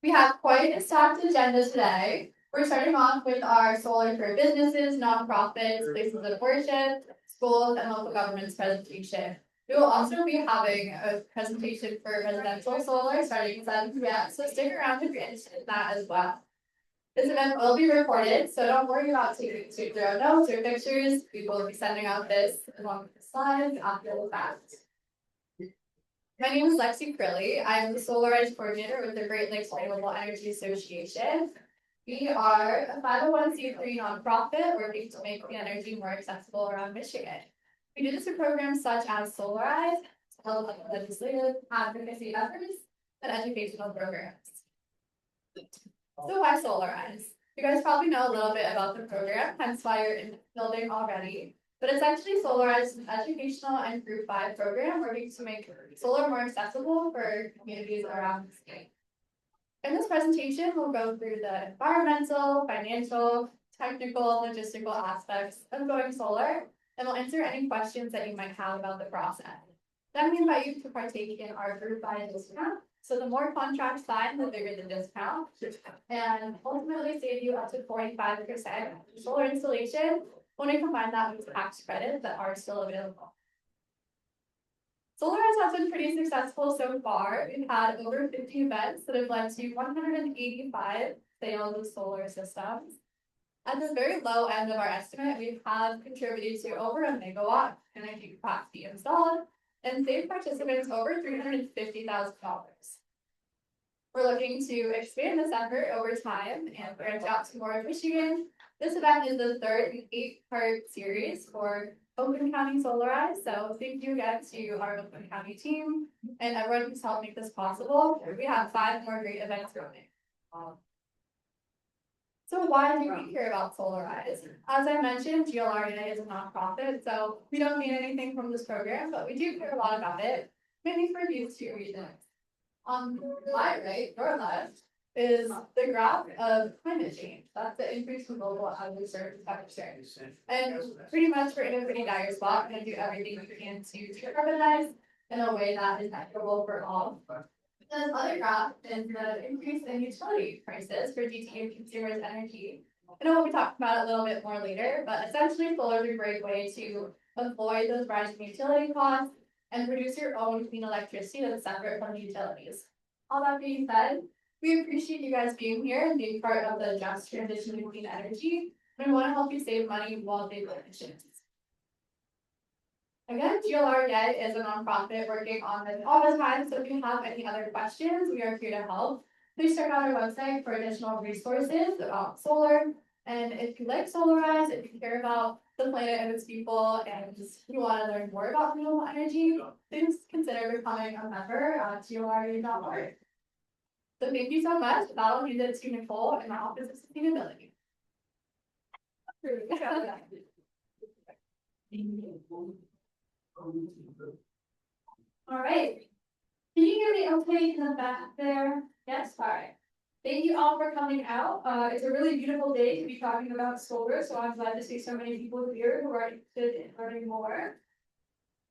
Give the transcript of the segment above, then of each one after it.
We have quite a stacked agenda today. We're starting off with our solar for businesses, nonprofits, places of worship, schools, and local governments presentation. We will also be having a presentation for residential solar starting at 7 p.m. So stick around if you're interested in that as well. This event will be recorded, so don't worry about taking your notes or pictures. We will be sending out this along with the slides after the fact. My name is Lexi Crilly. I'm the Solarize Coordinator with the Great Lakes Renewable Energy Association. We are a 501c3 nonprofit working to make clean energy more accessible around Michigan. We do this through programs such as Solarize, legislative advocacy efforts, and educational programs. So why Solarize? You guys probably know a little bit about the program, hence why you're in the building already. But it's actually Solarize's educational and Group 5 program working to make solar more accessible for communities around the state. In this presentation, we'll go through the environmental, financial, technical, logistical aspects of going solar, and we'll answer any questions that you might have about the process. Then we invite you to partake in our Group 5 discount. So the more contracts signed, the bigger the discount, and ultimately save you up to 45% solar installation when we combine that with tax credits that are still available. Solarize has been pretty successful so far. We've had over 50 events that have led to 185 sales of solar systems. At the very low end of our estimate, we have contributed to over a megawatt energy capacity installed and saved participants over $350,000. We're looking to expand this effort over time and branch out to more of Michigan. This event is the third 8-part series for Oakland County Solarize. So thank you again to our Oakland County team and everyone who's helped make this possible. We have 5 more great events coming. So why do we care about Solarize? As I mentioned, GLREA is a nonprofit, so we don't need anything from this program, but we do care a lot about it, mainly for these 2 reasons. On my right, your left, is the graph of climate change. That's the increase in global average surface temperature. And pretty much we're in a pretty dire spot. We're going to do everything we can to decarbonize in a way that is equitable for all. The other graph is the increase in utility prices for DTE consumers' energy. I know we'll be talking about it a little bit more later, but essentially solar is a great way to avoid those rising utility costs and produce your own clean electricity that's separate from the utilities. All that being said, we appreciate you guys being here and being part of the just transition to clean energy, and we want to help you save money while saving emissions. Again, GLREA is a nonprofit working on this all the time, so if you have any other questions, we are here to help. Please check out our website for additional resources about solar. And if you like Solarize, if you care about the planet and its people, and you want to learn more about renewable energy, please consider becoming a member at GLREA.org. So thank you so much. That'll hand it to Nicole in the Office of Sustainability. All right. Can you hear me okay in the back there? Yes? All right. Thank you all for coming out. It's a really beautiful day to be talking about solar, so I'm glad to see so many people here who are interested in learning more.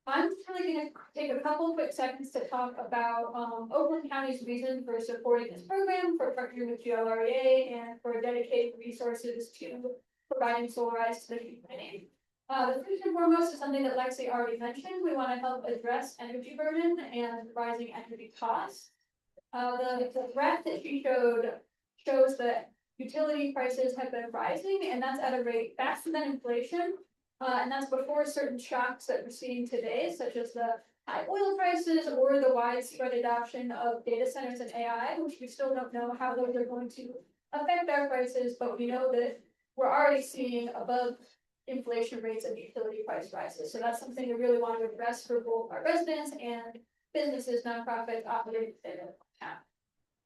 I'm just really going to take a couple quick seconds to talk about Oakland County's reason for supporting this program, for partnering with GLREA, and for dedicating resources to providing Solarize to the community. The first and foremost is something that Lexi already mentioned. We want to help address energy burden and rising energy costs. The graph that she showed shows that utility prices have been rising, and that's at a rate faster than inflation. And that's before certain shocks that we're seeing today, such as the high oil prices or the widespread adoption of data centers and AI, which we still don't know how those are going to affect our prices, but we know that we're already seeing above inflation rates of utility price rises. So that's something we really want to address for both our residents and businesses, nonprofits, operating in town.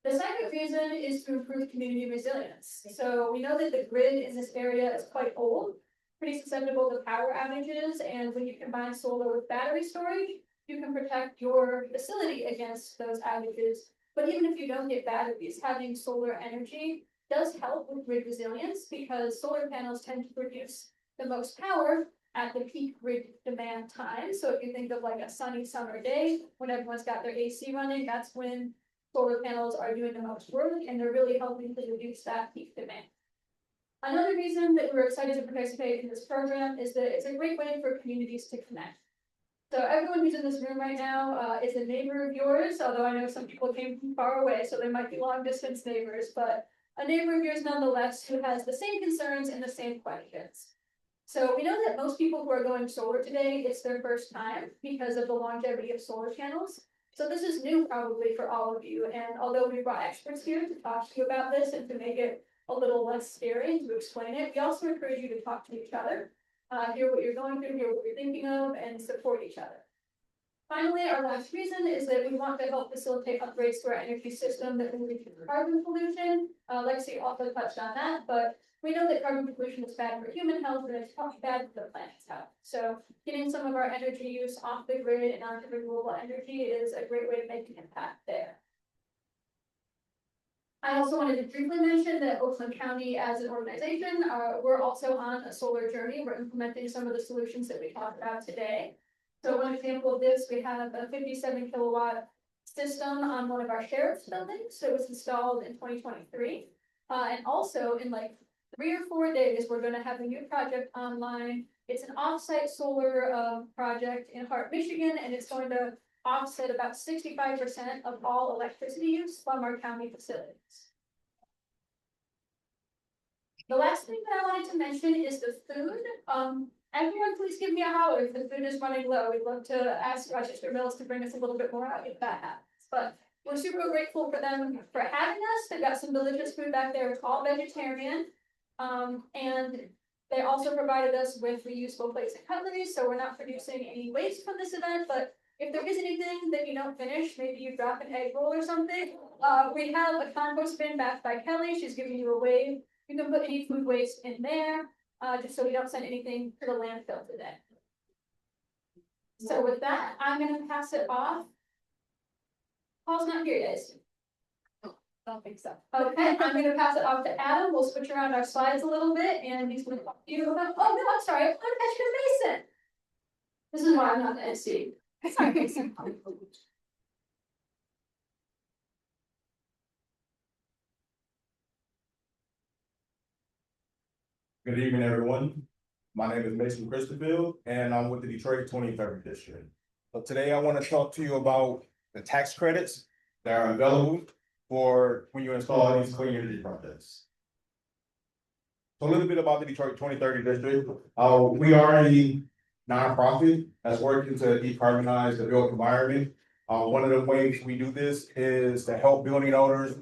The second reason is to improve community resilience. So we know that the grid in this area is quite old, pretty susceptible to power outages, and when you combine solar with battery storage, you can protect your facility against those outages. But even if you don't get batteries, having solar energy does help with grid resilience because solar panels tend to produce the most power at the peak grid demand time. So if you think of like a sunny summer day, when everyone's got their AC running, that's when solar panels are doing the most work, and they're really helping to reduce that peak demand. Another reason that we're excited to participate in this program is that it's a great way for communities to connect. So everyone who's in this room right now is a neighbor of yours, although I know some people came from far away, so they might be long distance neighbors, but a neighbor of yours nonetheless who has the same concerns and the same questions. So we know that most people who are going solar today, it's their first time because of the longevity of solar panels. So this is new probably for all of you, and although we brought experts here to talk to you about this and to make it a little less scary to explain it, we also encourage you to talk to each other, hear what you're going through, hear what you're thinking of, and support each other. Finally, our last reason is that we want to help facilitate upgrades to our energy system that will reduce carbon pollution. Lexi also touched on that, but we know that carbon pollution is bad for human health and it's probably bad for the planet's health. So getting some of our energy use off the grid and onto renewable energy is a great way to make an impact there. I also wanted to briefly mention that Oakland County as an organization, we're also on a solar journey. We're implementing some of the solutions that we talked about today. So one example of this, we have a 57 kilowatt system on one of our sheriff's buildings. So it was installed in 2023. And also in like 3 or 4 days, we're going to have a new project online. It's an offsite solar project in Hart, Michigan, and it's going to offset about 65% of all electricity use from our county facilities. The last thing that I wanted to mention is the food. Everyone please give me a holler if the food is running low. We'd love to ask Rochester Mills to bring us a little bit more out if that happens. But we're super grateful for them for having us. They've got some delicious food back there. It's all vegetarian. And they also provided us with reusable plates and cutlery, so we're not producing any waste from this event, but if there is anything that you don't finish, maybe you drop an egg roll or something, we have a compost bin backed by Kelly. She's giving you a wave. You can put any food waste in there, just so we don't send anything to the landfill today. So with that, I'm gonna pass it off. Paul's not here yet, is he? I don't think so. Okay, I'm gonna pass it off to Adam. We'll switch around our slides a little bit, and he's gonna talk to you about, oh no, I'm sorry, I'm Mason. This is why I'm not the SC. Sorry, Mason. Good evening, everyone. My name is Mason Christopher, and I'm with the Detroit 23rd District. So today I want to talk to you about the tax credits that are available for when you install these clean energy projects. So a little bit about the Detroit 23rd District. We are a nonprofit that's working to decarbonize the built environment. One of the ways we do this is to help building owners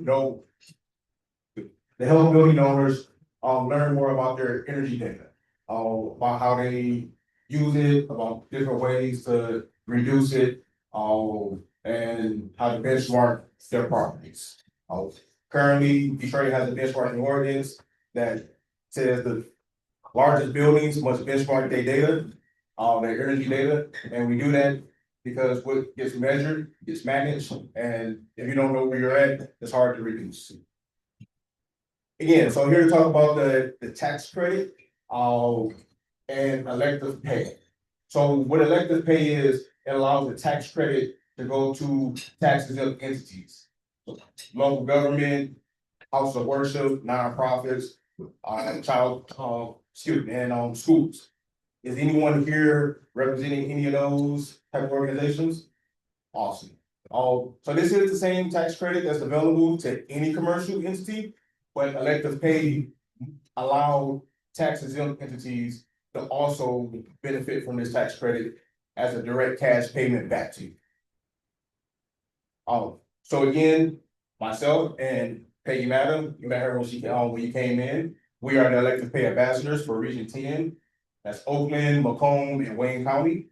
learn more about their energy data, about how they use it, about different ways to reduce it, and how to benchmark their properties. Currently, Detroit has a benchmarking ordinance that says the largest buildings must benchmark their data, their energy data, and we do that because what gets measured gets managed, and if you don't know where you're at, it's hard to reduce. Again, so here to talk about the tax credit and elective pay. So what elective pay is, it allows the tax credit to go to tax-exempt entities. So local government, house of worship, nonprofits, schools. Is anyone here representing any of those type of organizations? Awesome. So this is the same tax credit that's available to any commercial entity, but elective pay allow tax exempt entities to also benefit from this tax credit as a direct cash payment back to you. So again, myself and Peggy Madam, you met her when you came in. We are the elective pay ambassadors for Region 10. That's Oakland, Macomb, and Wayne County.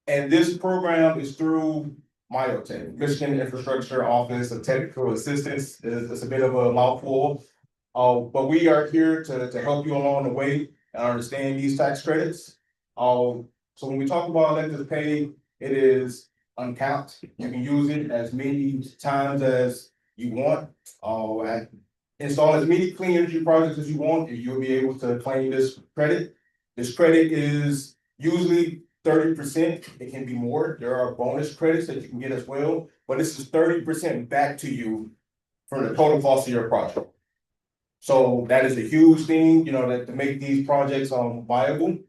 And this program is through MIOTech, Michigan Infrastructure Office of Technical Assistance. It's a bit of a mouthful. But we are here to help you along the way and understand these tax credits. So when we talk about elective pay, it is uncapped. You can use it as many times as you want. Install as many clean energy projects as you want, and you'll be able to claim this credit. This credit is usually 30%, it can be more. There are bonus credits that you can get as well, but this is 30% back to you for the total cost of your project. So that is a huge thing, that to make these projects viable.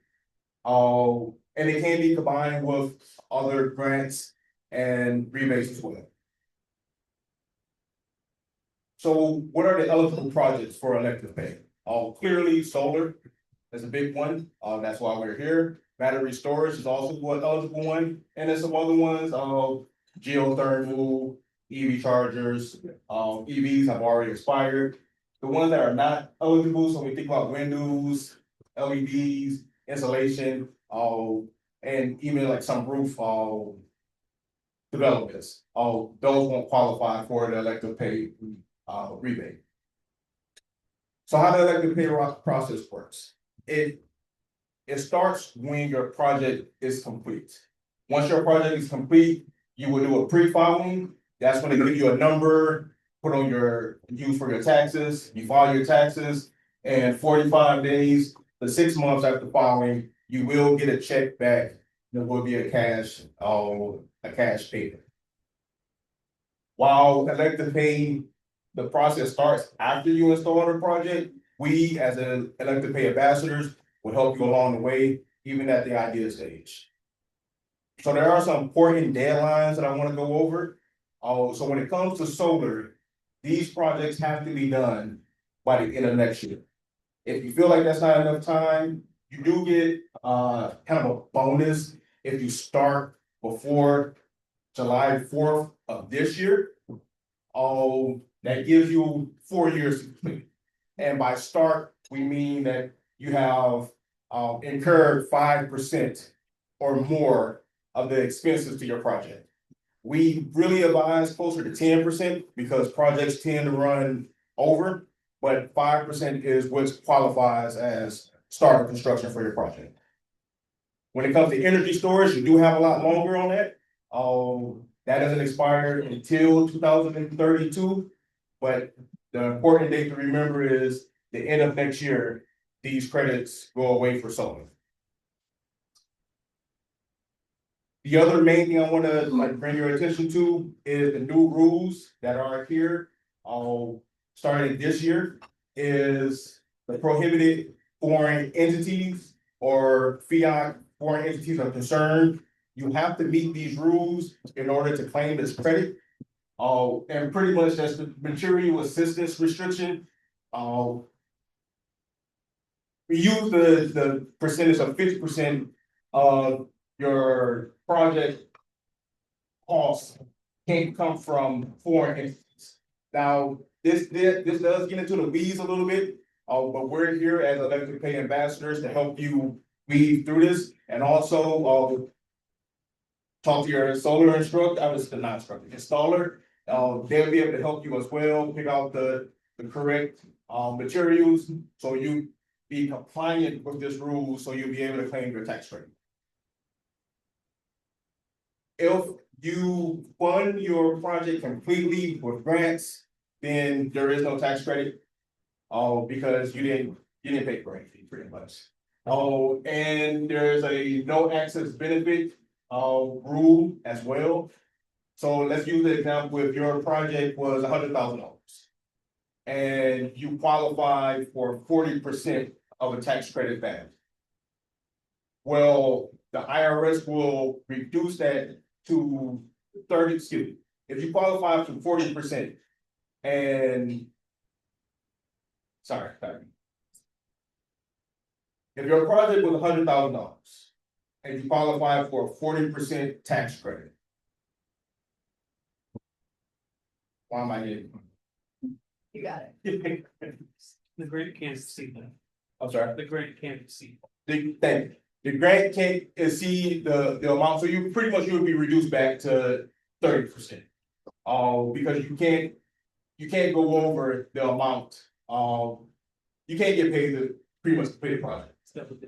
And it can be combined with other grants and rebates as well. So what are the eligible projects for electric pay? Clearly solar is a big one. That's why we're here. Battery storage is also an eligible one. And then some other ones, geothermal, EV chargers, EVs have already expired. The ones that are not eligible, so we think about windows, LEDs, insulation, and even like some roof, developments, those won't qualify for the electric pay, rebate. So how the electric pay process works? It starts when your project is complete. Once your project is complete, you will do a pre-filing. That's when they give you a number, use for your taxes. You file your taxes, and 45 days to 6 months after filing, you will get a check back. There will be a cash payment. While electric pay, the process starts after you install the project. We, as an electric pay ambassadors, will help you along the way, even at the idea stage. So there are some important deadlines that I want to go over. So when it comes to solar, these projects have to be done by the end of next year. If you feel like that's not enough time, you do get kind of a bonus if you start before July 4th of this year. That gives you 4 years to complete. And by start, we mean that you have incurred 5% or more of the expenses to your project. We really advise closer to 10% because projects tend to run over, but 5% is what qualifies as start of construction for your project. When it comes to energy storage, you do have a lot longer on that. That doesn't expire until 2032, but the important date to remember is the end of next year. These credits go away for solar. The other main thing I want to bring your attention to is the new rules that are here. Starting this year is the prohibited foreign entities or fiat foreign entities are concerned. You have to meet these rules in order to claim this credit. And pretty much that's the material assistance restriction. We use the percentage of 50% of your project costs can't come from foreign entities. Now, this does get into the weeds a little bit, but we're here as electric pay ambassadors to help you weed through this, and also talk to your solar instructor, installer. They'll be able to help you as well, pick out the correct materials, so you be compliant with this rule, so you'll be able to claim your tax credit. If you fund your project completely with grants, then there is no tax credit, because you didn't pay for anything pretty much. And there's a no access benefit rule as well. So let's use the example, if your project was $100,000 and you qualify for 40% of a tax credit back. Well, the IRS will reduce that to 30, excuse me, if you qualify for 40% and sorry. If your project was $100,000 and you qualify for a 40% tax credit. Why am I getting? You got it. The grant can't exceed that. I'm sorry. The grant can't exceed. The grant can't exceed the amount, so you pretty much you'll be reduced back to 30%. Because you can't go over the amount. You can't get paid to pretty much complete the project.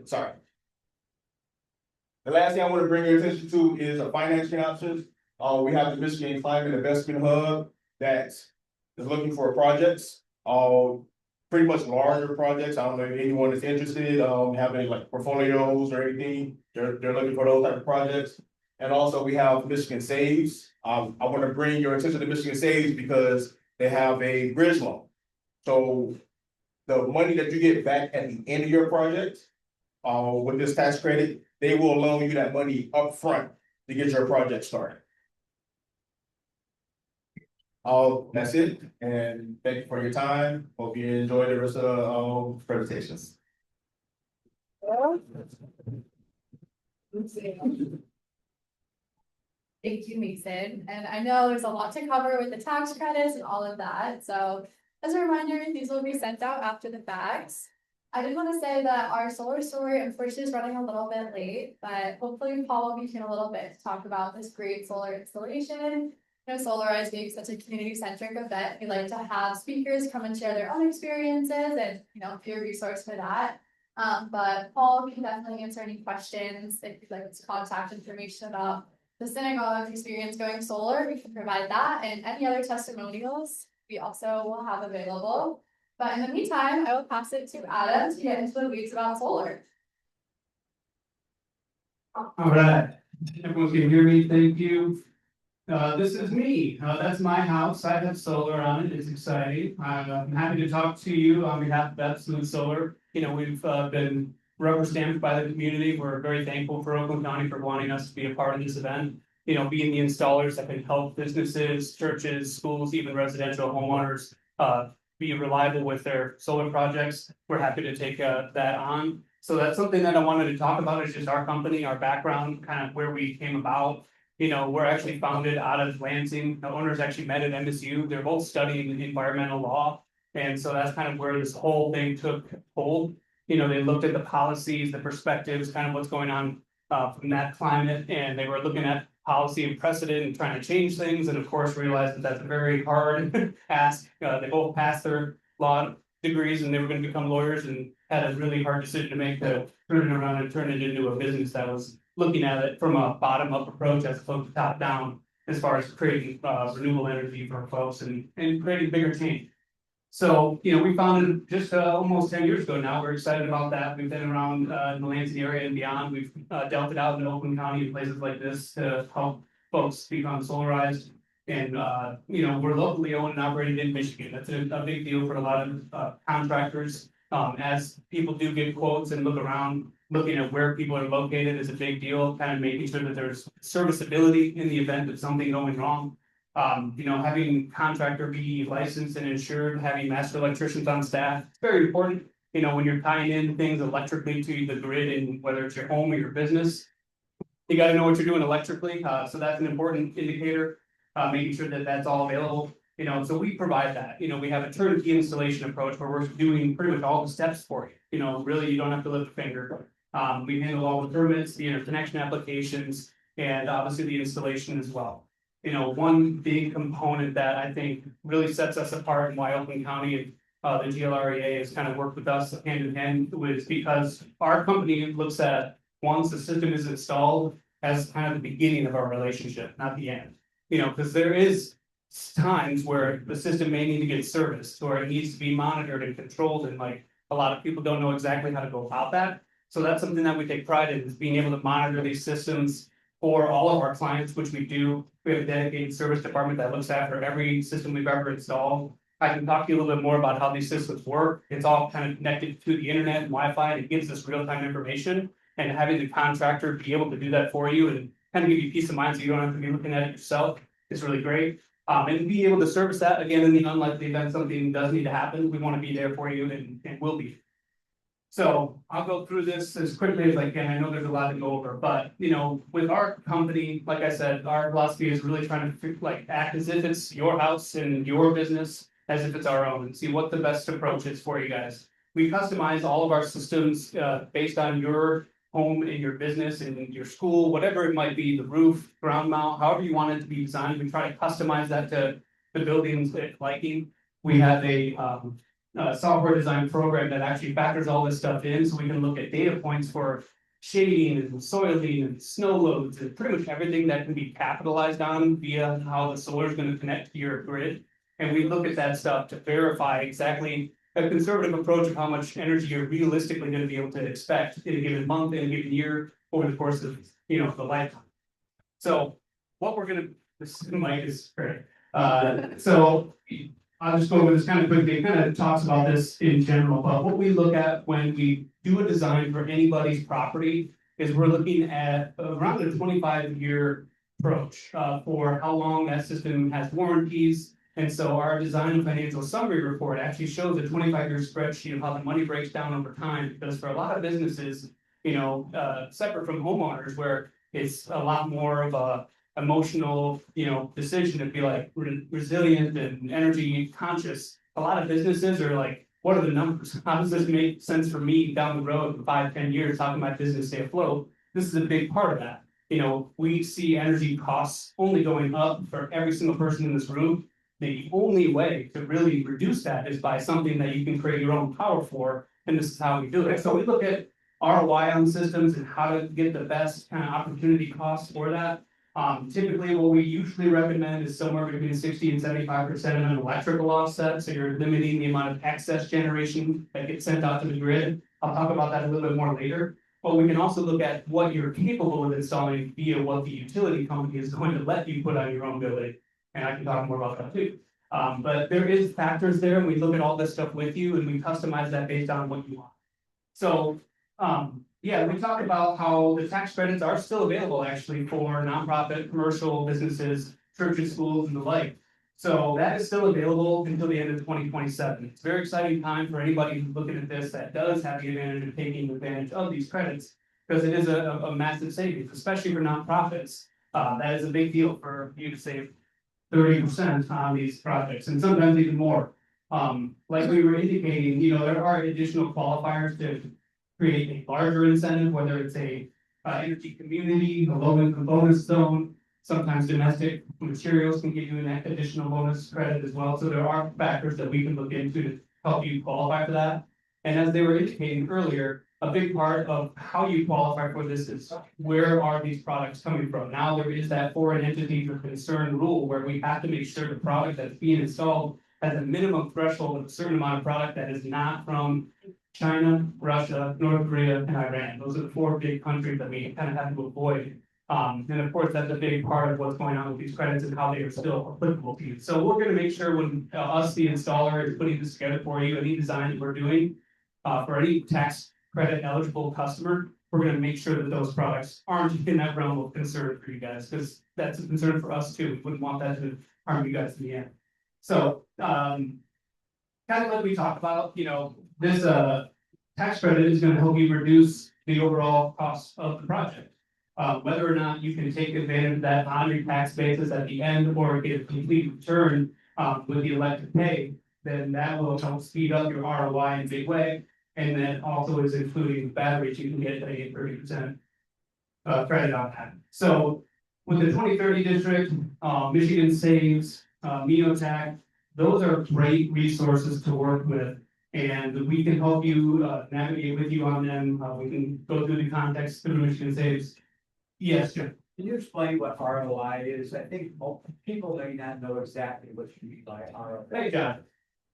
Sorry. The last thing I want to bring your attention to is a financing options. We have the Michigan Climate Investment Hub that is looking for projects. pretty much larger projects. I don't know if anyone is interested, having like portfolios or anything. They're looking for those type of projects. And also we have Michigan Saves. I want to bring your attention to Michigan Saves because they have a bridge loan. So the money that you get back at the end of your project, with this tax credit, they will loan you that money upfront to get your project started. That's it, and thank you for your time. Hope you enjoy the rest of the presentations. Thank you, Mason. And I know there's a lot to cover with the tax credits and all of that. So as a reminder, these will be sent out after the facts. I did want to say that our solar story unfortunately is running a little bit late, but hopefully Paul will be here in a little bit to talk about this great solar installation. You know, Solarize being such a community-centric event, we like to have speakers come and share their own experiences and, you know, be a resource for that. But Paul can definitely answer any questions if you'd like to contact information about the synagogue's experience going solar. We can provide that, and any other testimonials we also will have available. But in the meantime, I will pass it to Adam to get into the weeds about solar. All right, everyone can hear me, thank you. This is me, that's my house, I have solar on it, it's exciting. I'm happy to talk to you on behalf of Absolute Solar. You know, we've been rubber stamped by the community. We're very thankful for Oakland County for wanting us to be a part of this event. You know, being the installers that can help businesses, churches, schools, even residential homeowners be reliable with their solar projects. We're happy to take that on. So that's something that I wanted to talk about, is just our company, our background, kind of where we came about. You know, we're actually founded out of Lansing. The owners actually met at MSU. They're both studying environmental law. And so that's kind of where this whole thing took hold. You know, they looked at the policies, the perspectives, kind of what's going on from that climate. And they were looking at policy and precedent and trying to change things. And of course, realized that that's a very hard ask. They both passed their law degrees and they were going to become lawyers, and had a really hard decision to make, to turn it around and turn it into a business that was looking at it from a bottom-up approach as opposed to top-down, as far as creating renewable energy for folks and creating bigger change. So, you know, we founded just almost 10 years ago now. We're excited about that. We've been around in the Lansing area and beyond. We've dealt it out in Oakland County and places like this to help folks become solarized. And, you know, we're locally owned and operated in Michigan. That's a big deal for a lot of contractors. As people do get quotes and look around, looking at where people are located is a big deal, kind of making sure that there's serviceability in the event of something going wrong. You know, having contractor be licensed and insured, having master electricians on staff, it's very important. You know, when you're tying in things electrically to the grid, and whether it's your home or your business, you got to know what you're doing electrically. So that's an important indicator, making sure that that's all available. You know, so we provide that. You know, we have a turnkey installation approach where we're doing pretty much all the steps for you. You know, really, you don't have to lift a finger. We handle all the permits, the interconnection applications, and obviously the installation as well. You know, one big component that I think really sets us apart, and why Oakland County and the GLREA has kind of worked with us hand in hand, was because our company looks at, once the system is installed, as kind of the beginning of our relationship, not the end. You know, because there is times where the system may need to get serviced, or it needs to be monitored and controlled, and like a lot of people don't know exactly how to go about that. So that's something that we take pride in, is being able to monitor these systems for all of our clients, which we do. We have a dedicated service department that looks after every system we've ever installed. I can talk to you a little bit more about how these systems work. It's all kind of connected to the internet and Wi-Fi, and it gives us real-time information. And having the contractor be able to do that for you and kind of give you peace of mind so you don't have to be looking at it yourself is really great. And be able to service that, again, in the unlikely event something does need to happen, we want to be there for you, and will be. So I'll go through this as quickly as I can. I know there's a lot to go over, but you know, with our company, like I said, our philosophy is really trying to like act as if it's your house and your business, as if it's our own, and see what the best approach is for you guys. We customize all of our systems based on your home and your business and your school, whatever it might be, the roof, ground mount, however you want it to be designed. We try to customize that to the building's liking. We have a software design program that actually factors all this stuff in, so we can look at data points for shading and soiling and snow loads and pretty much everything that can be capitalized on via how the solar is going to connect to your grid. And we look at that stuff to verify exactly a conservative approach of how much energy you're realistically going to be able to expect in a given month, in a given year, over the course of, the lifetime. So what we're gonna, this mic is great. So I'll just go over this kind of quickly. It kind of talks about this in general, but what we look at when we do a design for anybody's property is we're looking at around a 25-year approach for how long that system has warranties. And so our design and financial summary report actually shows a 25-year spreadsheet of how the money breaks down over time, because for a lot of businesses, separate from homeowners, where it's a lot more of a emotional, decision to be like resilient and energy conscious. A lot of businesses are like, what are the numbers? How does this make sense for me down the road in 5-10 years? How can my business stay afloat? This is a big part of that. We see energy costs only going up for every single person in this room. The only way to really reduce that is by something that you can create your own power for, and this is how we do it. So we look at ROI on systems and how to get the best kind of opportunity costs for that. Typically, what we usually recommend is somewhere between 60 and 75% of an electrical offset. So you're limiting the amount of excess generation that gets sent out to the grid. I'll talk about that a little bit more later. But we can also look at what you're capable of installing via what the utility company is going to let you put on your own building. And I can talk more about that too. But there is factors there, and we look at all this stuff with you, and we customize that based on what you want. So we talk about how the tax credits are still available actually for nonprofit, commercial businesses, churches, schools, and the like. So that is still available until the end of 2027. It's a very exciting time for anybody who's looking at this that does have the advantage of taking advantage of these credits, because it is a massive savings, especially for nonprofits. That is a big deal for you to save 30% on these projects, and sometimes even more. Like we were indicating, there are additional qualifiers to create a larger incentive, whether it's a energy community, a low-income bonus zone. Sometimes domestic materials can give you an additional bonus credit as well. So there are factors that we can look into to help you qualify for that. And as they were indicating earlier, a big part of how you qualify for this is where are these products coming from? Now there is that foreign entity of concern rule where we have to make sure the product that's being installed has a minimum threshold of a certain amount of product that is not from China, Russia, North Korea, and Iran. Those are the 4 big countries that we kind of have to avoid. And of course, that's a big part of what's going on with these credits and how they are still applicable to you. So we're going to make sure when us, the installer, is putting this together for you, any design that we're doing for any tax credit eligible customer, we're going to make sure that those products aren't in that realm of concern for you guys, because that's a concern for us too. We wouldn't want that to harm you guys in the end. So, kind of like we talked about, this tax credit is going to help you reduce the overall cost of the project. Whether or not you can take advantage of that on your tax basis at the end or get a complete return with the electric pay, then that will help speed up your ROI in a big way. And then also is including batteries, you can get a 30% credit on that. So with the 2030 district, Michigan Saves, Neotac, those are great resources to work with. And we can help you navigate with you on them. We can go through the context through Michigan Saves. Yes, Jim. Can you explain what ROI is? I think people may not know exactly what you mean by ROI. Hey, John.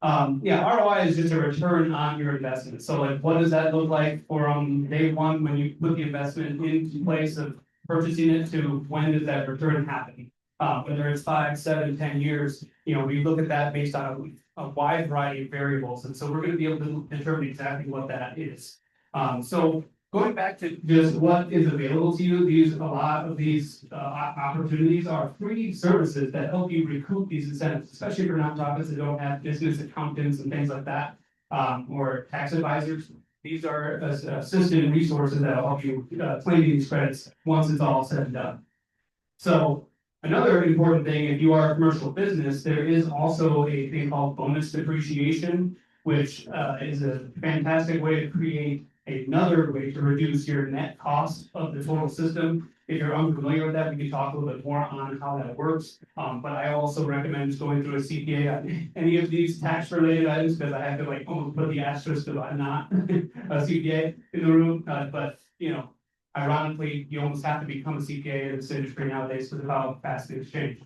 ROI is just a return on your investment. So like, what does that look like from day one when you put the investment into place of purchasing it to when does that return happen? Whether it's 5, 7, 10 years, we look at that based on a wide variety of variables. And so we're going to be able to determine exactly what that is. So going back to just what is available to you, a lot of these opportunities are free services that help you recoup these incentives, especially for nonprofits that don't have business accountants and things like that, or tax advisors. These are assistant resources that will help you claim these credits once it's all said and done. So another important thing, if you are a commercial business, there is also a thing called bonus depreciation, which is a fantastic way to create another way to reduce your net cost of the total system. If you're unfamiliar with that, we can talk a little bit more on how that works. But I also recommend just going through a CPA on any of these tax related items, because I have to almost put the asterisk of I'm not a CPA in the room. But ironically, you almost have to become a CPA in this industry nowadays because of how fast things change.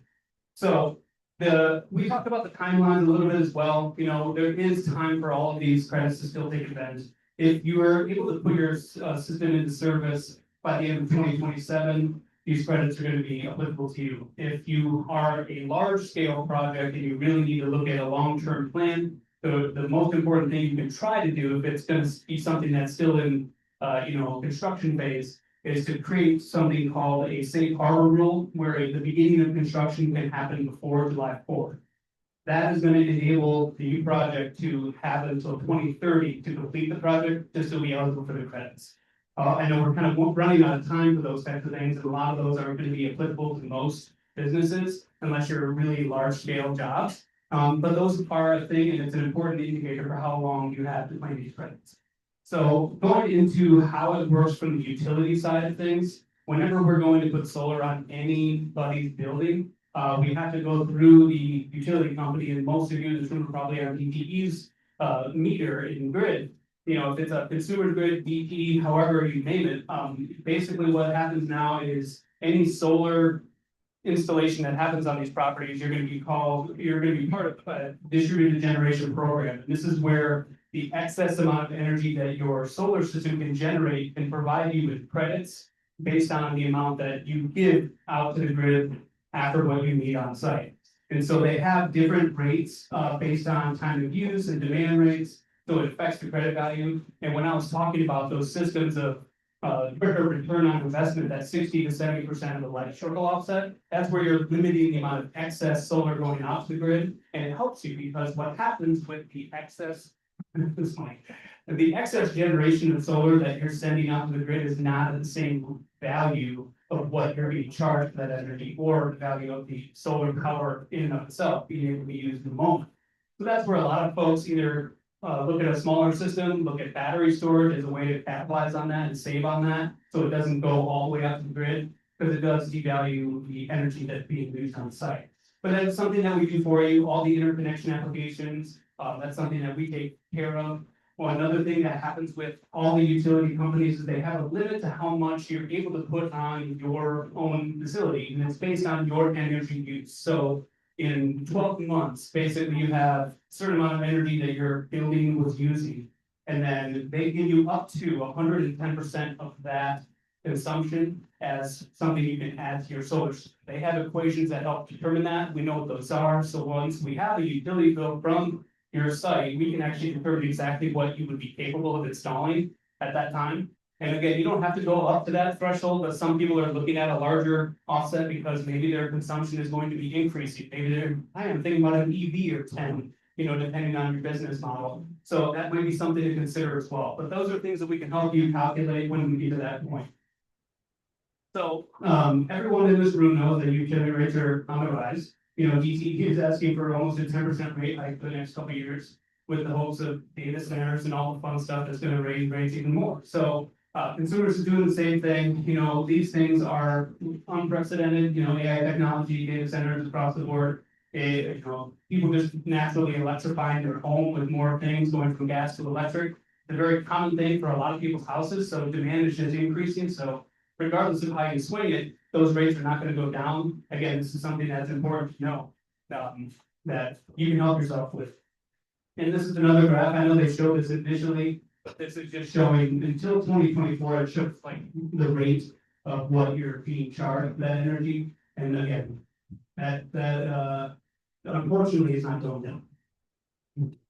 So We talked about the timelines a little bit as well, you know, there is time for all of these credits to still take advantage. If you are able to put your system into service by the end of 2027, these credits are going to be applicable to you. If you are a large scale project and you really need to look at a long-term plan, the most important thing you can try to do, if it's going to be something that's still in, construction phase, is to create something called a safe harbor rule, where the beginning of construction can happen before July 4th. That is going to enable the new project to have until 2030 to complete the project, just to be eligible for the credits. I know we're kind of running out of time for those types of things, and a lot of those aren't going to be applicable to most businesses, unless you're a really large scale job. But those are a thing, and it's an important indicator for how long you have to claim these credits. So going into how it works from the utility side of things, whenever we're going to put solar on anybody's building, we have to go through the utility company, and most of you in this room probably have DTE's meter in grid. You know, if it's a consumer grid, DTE, however you name it, basically what happens now is any solar installation that happens on these properties, you're going to be part of a distributed generation program. And this is where the excess amount of energy that your solar system can generate can provide you with credits based on the amount that you give out to the grid after what you need on site. And so they have different rates based on time of use and demand rates, so it affects the credit value. And when I was talking about those systems of return on investment, that 60 to 70% of the electrical offset, that's where you're limiting the amount of excess solar going out to the grid. And it helps you because what happens with the excess, the excess generation of solar that you're sending out to the grid is not at the same value of what you're being charged for that energy, or the value of the solar power in and of itself being able to be used in the moment. So that's where a lot of folks either look at a smaller system, look at battery storage as a way to capitalize on that and save on that, so it doesn't go all the way out to the grid, because it does devalue the energy that's being used on site. But that's something that we do for you, all the interconnection applications, that's something that we take care of. Well, another thing that happens with all the utility companies is they have a limit to how much you're able to put on your own facility, and it's based on your energy use. So in 12 months, basically you have a certain amount of energy that your building was using, and then they give you up to 110% of that consumption as something you can add to your solar system. They have equations that help determine that. We know what those are. So once we have a utility bill from your site, we can actually determine exactly what you would be capable of installing at that time. And again, you don't have to go up to that threshold, but some people are looking at a larger offset because maybe their consumption is going to be increasing. Maybe I am thinking about an EV or 10, depending on your business model. So that might be something to consider as well. But those are things that we can help you calculate when we get to that point. So everyone in this room knows that utility rates are on the rise. DTE is asking for almost a 10% rate hike for the next couple of years, with the hopes of data centers and all the fun stuff that's going to raise rates even more. So consumers are doing the same thing. These things are unprecedented. AI technology, data centers across the board. People just naturally electrifying their home with more things going from gas to electric. It's a very common thing for a lot of people's houses. So demand is just increasing. So regardless of how you swing it, those rates are not going to go down. Again, this is something that's important to know that you can help yourself with. And this is another graph. I know they showed this initially, but this is just showing until 2024, it shows like the rate of what you're being charged for that energy. And again, that unfortunately is not going down.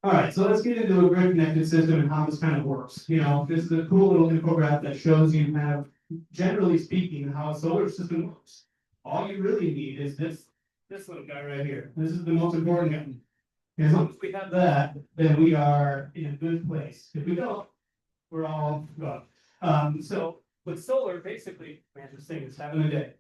All right, so let's get into a grid connected system and how this kind of works. This is a cool little infographic that shows you kind of, generally speaking, how a solar system works. All you really need is this little guy right here. This is the most important one. As long as we have that, then we are in a good place. If we don't, we're all gone. So with solar, basically, man, this thing is having a day.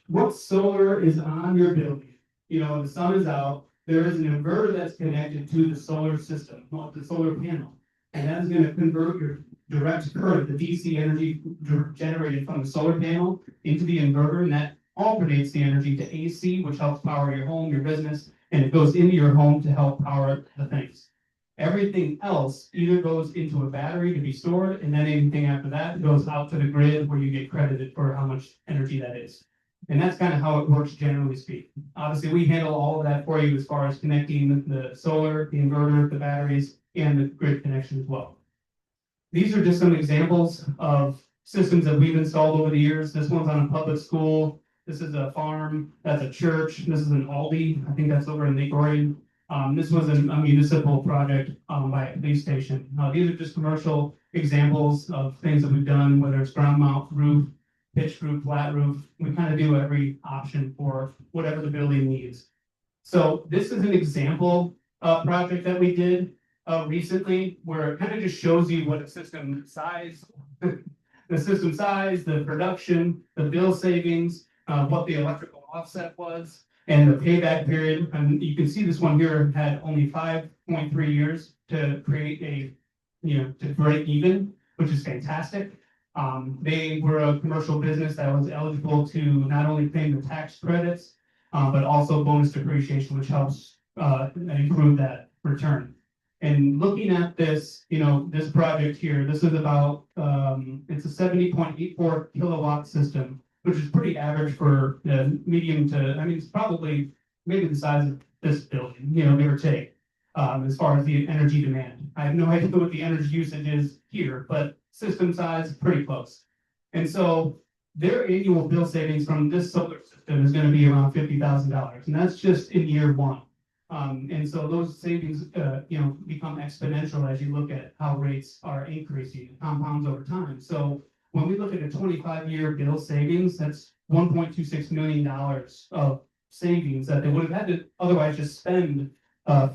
Once solar is on your building, when the sun is out, there is an inverter that's connected to the solar system, the solar panel, and that is going to convert your direct current, the DC energy generated from the solar panel, into the inverter, and that alternates the energy to AC, which helps power your home, your business, and it goes into your home to help power the things. Everything else either goes into a battery to be stored, and then anything after that goes out to the grid where you get credited for how much energy that is. And that's kind of how it works generally speaking. Obviously, we handle all of that for you as far as connecting the solar, the inverter, the batteries, and the grid connection as well. These are just some examples of systems that we've installed over the years. This one's on a public school. This is a farm. That's a church. This is an Aldi. I think that's over in Lake Orion. This was a municipal project by a police station. These are just commercial examples of things that we've done, whether it's ground mount roof, pitched roof, flat roof. We kind of do every option for whatever the building needs. So this is an example project that we did recently, where it kind of just shows you what a system size, the production, the bill savings, what the electrical offset was, and the payback period. And you can see this one here had only 5.3 years to create to break even, which is fantastic. They were a commercial business that was eligible to not only claim the tax credits, but also bonus depreciation, which helps improve that return. And looking at this, this project here, this is about, it's a 70.84 kilowatt system, which is pretty average for the medium to, it's probably maybe the size of this building, give or take, as far as the energy demand. I have no idea what the energy usage is here, but system size, pretty close. And so their annual bill savings from this solar system is going to be around $50,000, and that's just in year one. And so those savings, become exponential as you look at how rates are increasing, compounds over time. So when we look at a 25-year bill savings, that's $1.26 million of savings that they would have had to otherwise just spend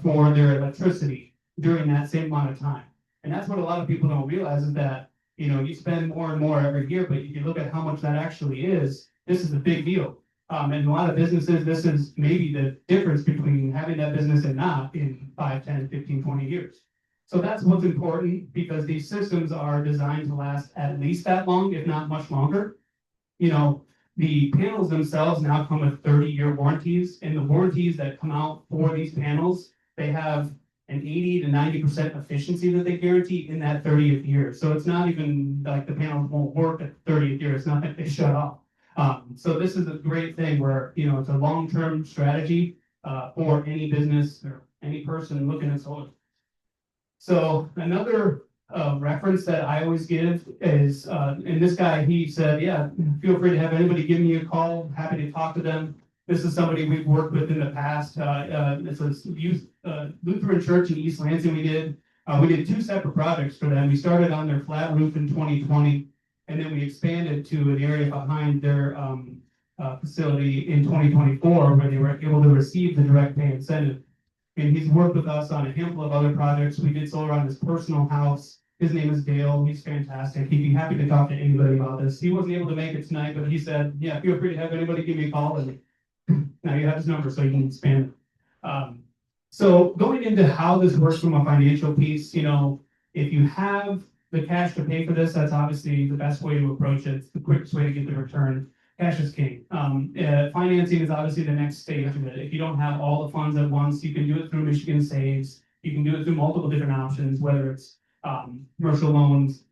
for their electricity during that same amount of time. And that's what a lot of people don't realize is that, you spend more and more every year, but if you look at how much that actually is, this is a big deal. And a lot of businesses, this is maybe the difference between having that business and not in 5, 10, 15, 20 years. So that's what's important, because these systems are designed to last at least that long, if not much longer. The panels themselves now come with 30-year warranties, and the warranties that come out for these panels, they have an 80 to 90% efficiency that they guarantee in that 30th year. So it's not even like the panels won't work at the 30th year. It's not like they shut off. So this is a great thing where, it's a long-term strategy for any business or any person looking at solar. So another reference that I always give is, and this guy, he said, yeah, feel free to have anybody give me a call. Happy to talk to them. This is somebody we've worked with in the past. It's a youth Lutheran church in East Lansing. We did 2 separate projects for them. We started on their flat roof in 2020. And then we expanded to an area behind their facility in 2024, where they were able to receive the direct pay incentive. And he's worked with us on a handful of other projects. We did solar on his personal house. His name is Dale. He's fantastic. He'd be happy to talk to anybody about this. He wasn't able to make it tonight, but he said, yeah, feel free to have anybody give me a call. And now you have his number, so you can expand it. So going into how this works from a financial piece, if you have the cash to pay for this, that's obviously the best way to approach it. It's the quickest way to get the return. Cash is king. Financing is obviously the next stage of it. If you don't have all the funds at once, you can do it through Michigan Saves. You can do it through multiple different options, whether it's commercial loans.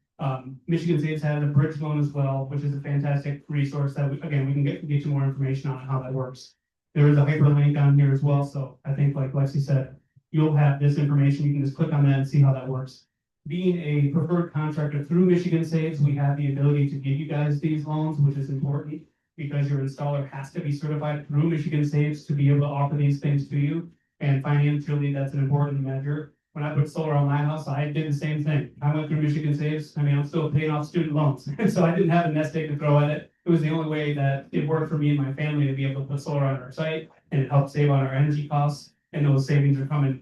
Michigan Saves has a bridge loan as well, which is a fantastic resource that we can get you more information on how that works. There is a hyperlink on here as well. So I think, like Lexi said, you'll have this information. You can just click on that and see how that works. Being a preferred contractor through Michigan Saves, we have the ability to give you guys these loans, which is important because your installer has to be certified through Michigan Saves to be able to offer these things to you. And financially, that's an important measure. When I put solar on my house, I did the same thing. I went through Michigan Saves. I'm still paying off student loans. So I didn't have a nest egg to throw at it. It was the only way that it worked for me and my family to be able to put solar on our site, and it helped save on our energy costs. And those savings are coming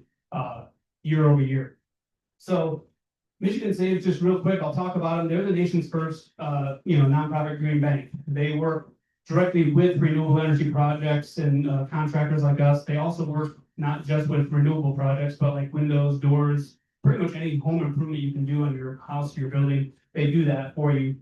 year over year. So Michigan Saves, just real quick, I'll talk about them. They're the nation's first, nonprofit green bank. They work directly with renewable energy projects and contractors like us. They also work not just with renewable projects, but like windows, doors, pretty much any home improvement you can do on your house, your building. They do that for you.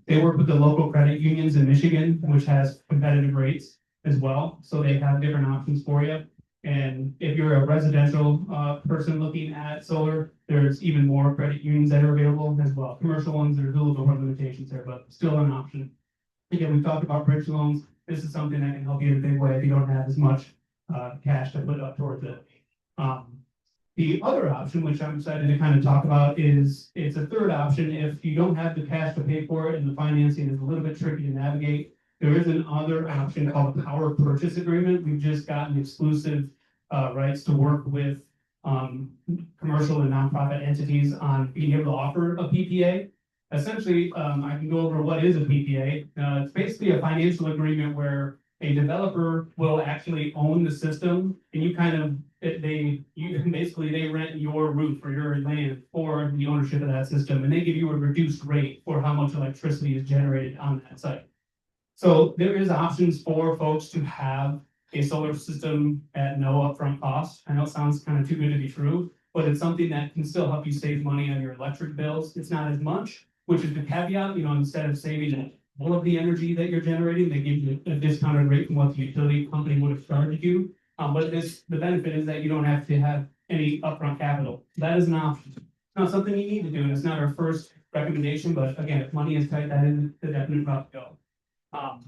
They work with the local credit unions in Michigan, which has competitive rates as well. So they have different options for you. And if you're a residential person looking at solar, there's even more credit unions that are available as well. Commercial ones, there's a little bit more limitations there, but still an option. Again, we talked about bridge loans. This is something that can help you in a big way if you don't have as much cash to put up towards it. The other option, which I'm excited to kind of talk about, is it's a third option. If you don't have the cash to pay for it and the financing is a little bit tricky to navigate, there is another option called a power purchase agreement. We've just gotten exclusive rights to work with commercial and nonprofit entities on being able to offer a PPA. Essentially, I can go over what is a PPA. It's basically a financial agreement where a developer will actually own the system, and you kind of they rent your roof or your land for the ownership of that system, and they give you a reduced rate for how much electricity is generated on that site. So there is options for folks to have a solar system at no upfront cost. I know it sounds kind of too good to be true, but it's something that can still help you save money on your electric bills. It's not as much, which is the caveat. Instead of saving all of the energy that you're generating, they give you a discounted rate from what the utility company would have charged you. But the benefit is that you don't have to have any upfront capital. That is an option. It's not something you need to do, and it's not our first recommendation, but again, if money is tight, that is the definite route to go.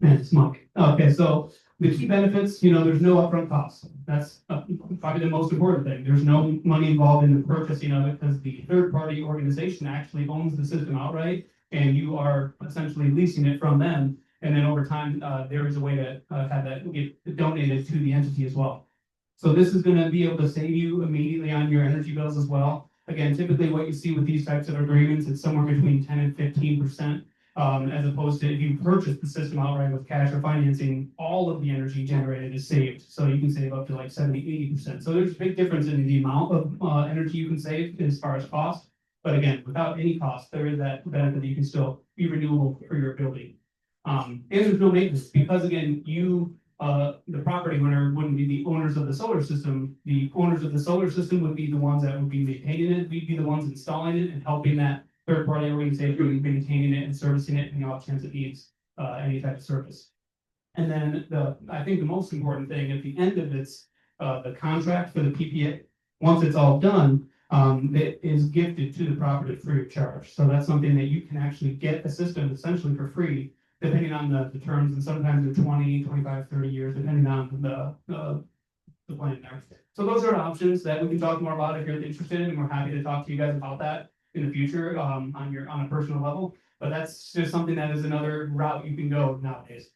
Man, smoke. Okay, so the key benefits, there's no upfront costs. That's probably the most important thing. There's no money involved in the purchasing of it because the third-party organization actually owns the system outright, and you are essentially leasing it from them. And then over time, there is a way to have that get donated to the entity as well. So this is going to be able to save you immediately on your energy bills as well. Again, typically what you see with these types of agreements, it's somewhere between 10 and 15%. As opposed to if you purchase the system outright with cash or financing, all of the energy generated is saved. So you can save up to like 70–80%. So there's a big difference in the amount of energy you can save as far as cost. But again, without any cost, there is that benefit that you can still be renewable for your building. And there's no maintenance because again, the property owner wouldn't be the owners of the solar system. The owners of the solar system would be the ones that would be maintaining it. We'd be the ones installing it and helping that third-party organization maintaining it and servicing it in the off chance it needs any type of service. And then I think the most important thing at the end of it's the contract for the PPA. Once it's all done, it is gifted to the property free of charge. So that's something that you can actually get a system essentially for free, depending on the terms, and sometimes they're 20, 25, 30 years, depending on the plan there. So those are options that we can talk more about if you're interested, and we're happy to talk to you guys about that in the future on a personal level. But that's just something that is another route you can go nowadays.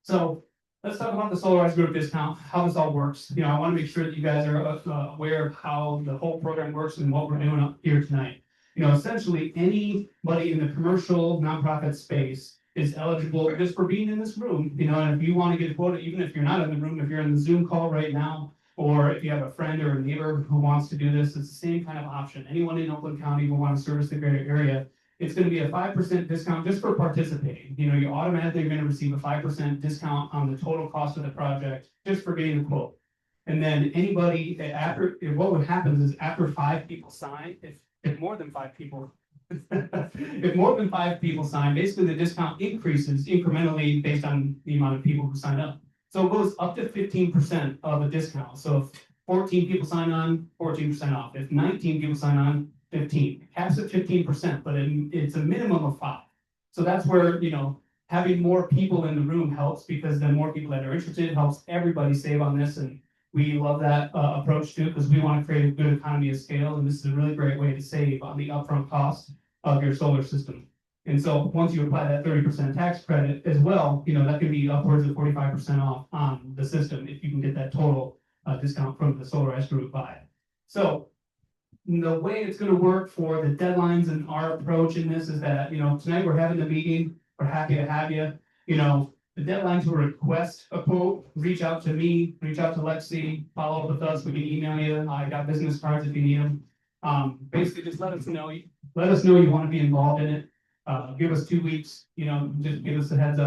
So let's talk about the Solarize Group discount, how this all works. I want to make sure that you guys are aware of how the whole program works and what we're doing up here tonight. Essentially anybody in the commercial nonprofit space is eligible just for being in this room. And if you want to get a quote, even if you're not in the room, if you're in the Zoom call right now, or if you have a friend or a neighbor who wants to do this, it's the same kind of option. Anyone in Oakland County who wants to service the greater area, it's going to be a 5% discount just for participating. You automatically are going to receive a 5% discount on the total cost of the project just for getting the quote. And then anybody what would happen is after 5 people sign, if more than 5 people, if more than 5 people sign, basically the discount increases incrementally based on the amount of people who sign up. So it goes up to 15% of a discount. So if 14 people sign on, 14% off. If 19 people sign on, 15. Caps at 15%, but it's a minimum of 5. So that's where, having more people in the room helps, because the more people that are interested helps everybody save on this. And we love that approach too, because we want to create a good economy of scale. And this is a really great way to save on the upfront cost of your solar system. And so once you apply that 30% tax credit as well, that can be upwards of 45% off on the system if you can get that total discount from the Solarize Group buy. So the way it's going to work for the deadlines and our approach in this is that, tonight we're having the meeting. We're happy to have you. The deadline to request a quote, reach out to me, reach out to Lexi, follow up with us. We can email you. I got business cards if you need them. Basically, just let us know you want to be involved in it. Give us 2 weeks, just give us a heads up.